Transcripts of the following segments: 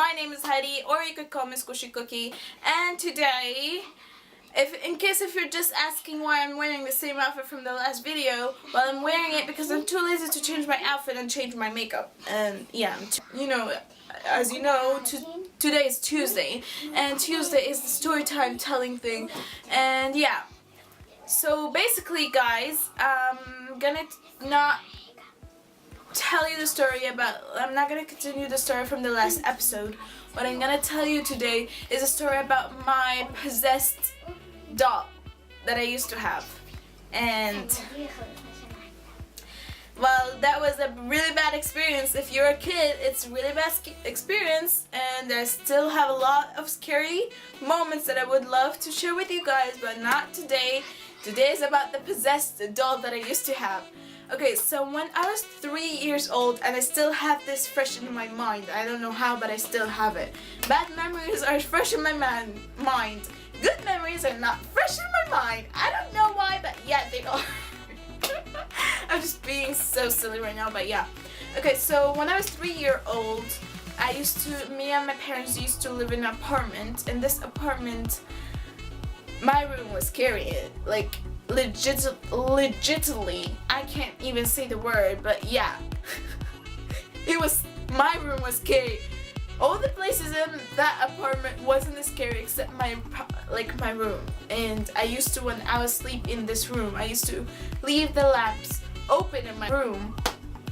My name is Heidi, or you could call me Squishy Cookie. And today, in case you're just asking why I'm wearing the same outfit from the last video, well, I'm wearing it because I'm too lazy to change my outfit and change my makeup. And yeah, as you know, today is Tuesday, and Tuesday is the story time telling thing. And yeah, so basically, guys, I'm gonna not tell you the story about. I'm not gonna continue the story from the last episode. What I'm gonna tell you today is a story about my possessed doll that I used to have. And well, that was a really bad experience. If you're a kid, it's a really bad experience, and I still have a lot of scary moments that I would love to share with you guys, but not today. Today is about the possessed doll that I used to have. Okay, so when I was 3 years old, and I still have this fresh in my mind. I don't know how, but I still have it. Bad memories are fresh in my mind. Good memories are not fresh in my mind. I don't know why, but yeah, they are. I'm just being so silly right now, but yeah. Okay, so when I was 3 years old, me and my parents used to live in an apartment. In this apartment, my room was scary. Like, legitimately, I can't even say the word, but yeah. My room was scary. All the places in that apartment wasn't as scary except my room. And I used to, when I was asleep in this room, I used to leave the lamps open in my room.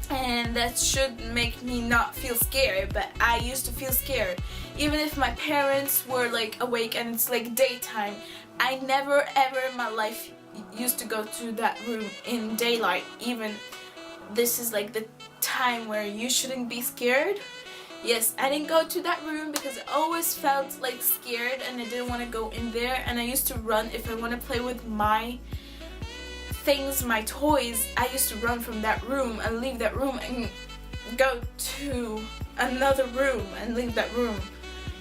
And that should make me not feel scared, but I used to feel scared. Even if my parents were like awake and it's like daytime, I never ever in my life used to go to that room in daylight. Even this is like the time where you shouldn't be scared. Yes, I didn't go to that room because I always felt like scared and I didn't want to go in there. And I used to run if I want to play with my things, my toys. I used to run from that room and leave that room and go to another room and leave that room.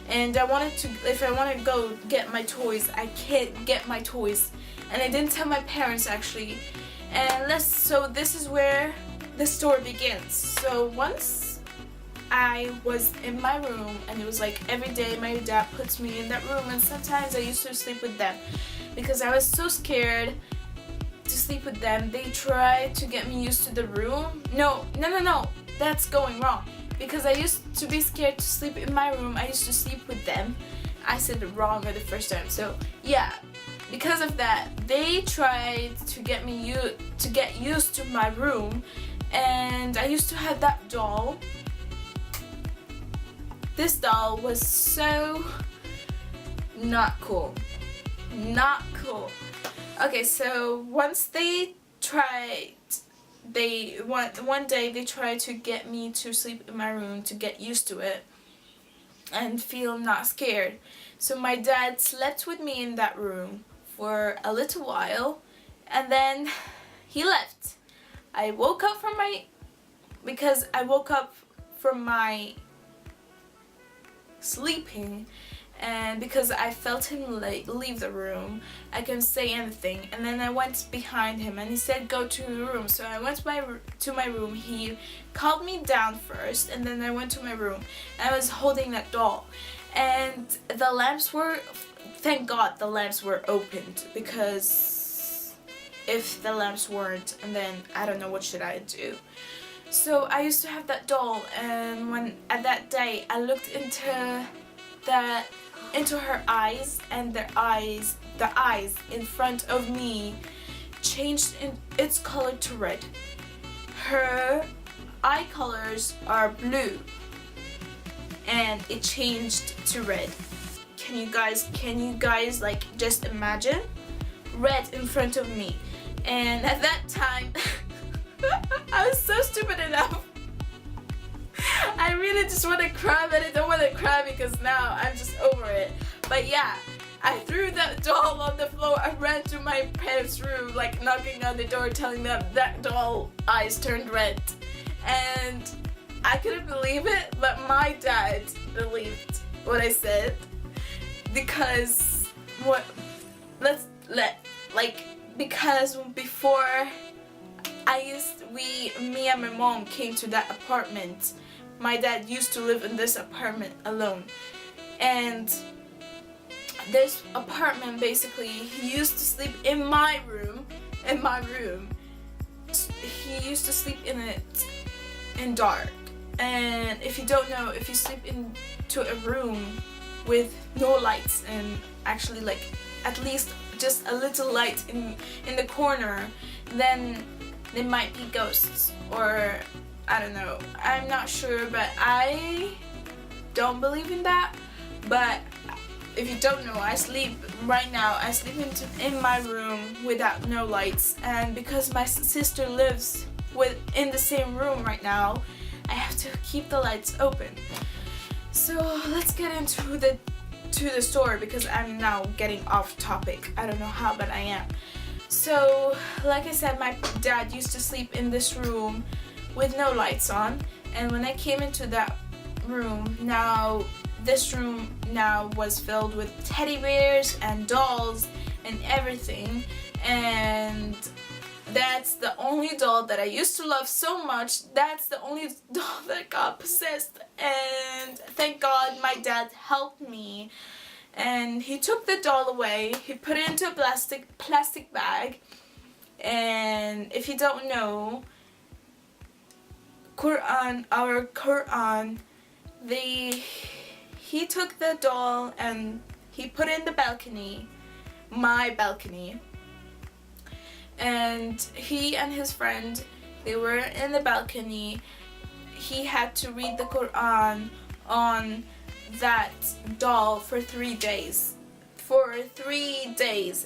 And if I want to go get my toys, I can't get my toys. And I didn't tell my parents actually. And so this is where the story begins. So once I was in my room, and it was like every day my dad puts me in that room, and sometimes I used to sleep with them because I was so scared to sleep with them. They tried to get me used to the room. No, that's going wrong. Because I used to be scared to sleep in my room, I used to sleep with them. I said it wrong the first time. So yeah, because of that, they tried to get me to get used to my room, and I used to have that doll. This doll was so not cool. Not cool. Okay, so once they tried, one day they tried to get me to sleep in my room to get used to it and feel not scared. So my dad slept with me in that room for a little while, and then he left. I woke up from my sleeping, and because I felt him leave the room, I couldn't say anything. And then I went behind him and he said go to the room. So I went to my room. He called me down first, and then I went to my room and I was holding that doll, and the lamps were, thank God the lamps were opened, because if the lamps weren't, and then I don't know what should I do. So I used to have that doll, and when at that day I looked into her eyes, and the eyes in front of me changed in its color to red. Her eye colors are blue, and it changed to red. Can you guys like just imagine red in front of me? And at that time I was so stupid enough. I really just want to cry, but I don't want to cry because now I'm just over it. But yeah, I threw that doll on the floor. I ran to my parents' room, like knocking on the door, telling them that doll eyes turned red. And I couldn't believe it, but my dad believed what I said. Because because before me and my mom came to that apartment, my dad used to live in this apartment alone. And this apartment, basically, he used to sleep in my room. He used to sleep in it in dark. And if you don't know, if you sleep into a room with no lights and actually like at least just a little light in the corner, then there might be ghosts, or I don't know. I'm not sure, but I don't believe in that. But if you don't know, I sleep in my room without no lights, and because my sister lives in the same room right now, I have to keep the lights open. So let's get into the story, because I'm now getting off topic. I don't know how, but I am. So like I said, my dad used to sleep in this room with no lights on, and when I came into that room, this room now was filled with teddy bears and dolls and everything, and that's the only doll that I used to love so much. That's the only doll that got possessed, and thank God my dad helped me, and he took the doll away. He put it into a plastic bag, and if you don't know, our Quran, he took the doll and he put it in the balcony, my balcony. And he and his friend, they were in the balcony. He had to read the Quran on that doll for 3 days.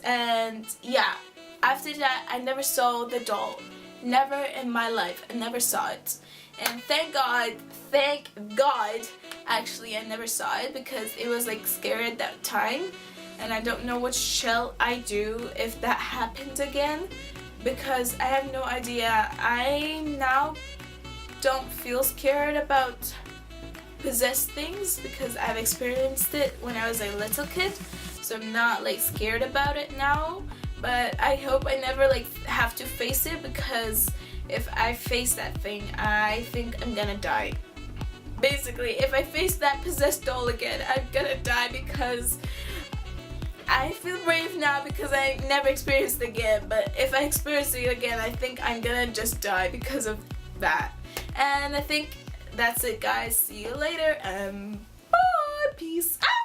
And yeah, after that I never saw the doll. Never in my life. I never saw it. And thank God, actually, I never saw it, because it was like scary at that time, and I don't know what shall I do if that happened again, because I have no idea. I now don't feel scared about possessed things because I've experienced it when I was a little kid, so I'm not like scared about it now. But I hope I never like have to face it, because if I face that thing, I think I'm gonna die. Basically, if I face that possessed doll again, I'm gonna die, because I feel brave now because I never experienced it again. But if I experience it again, I think I'm gonna just die because of that. And I think that's it, guys. See you later, and bye. Peace out.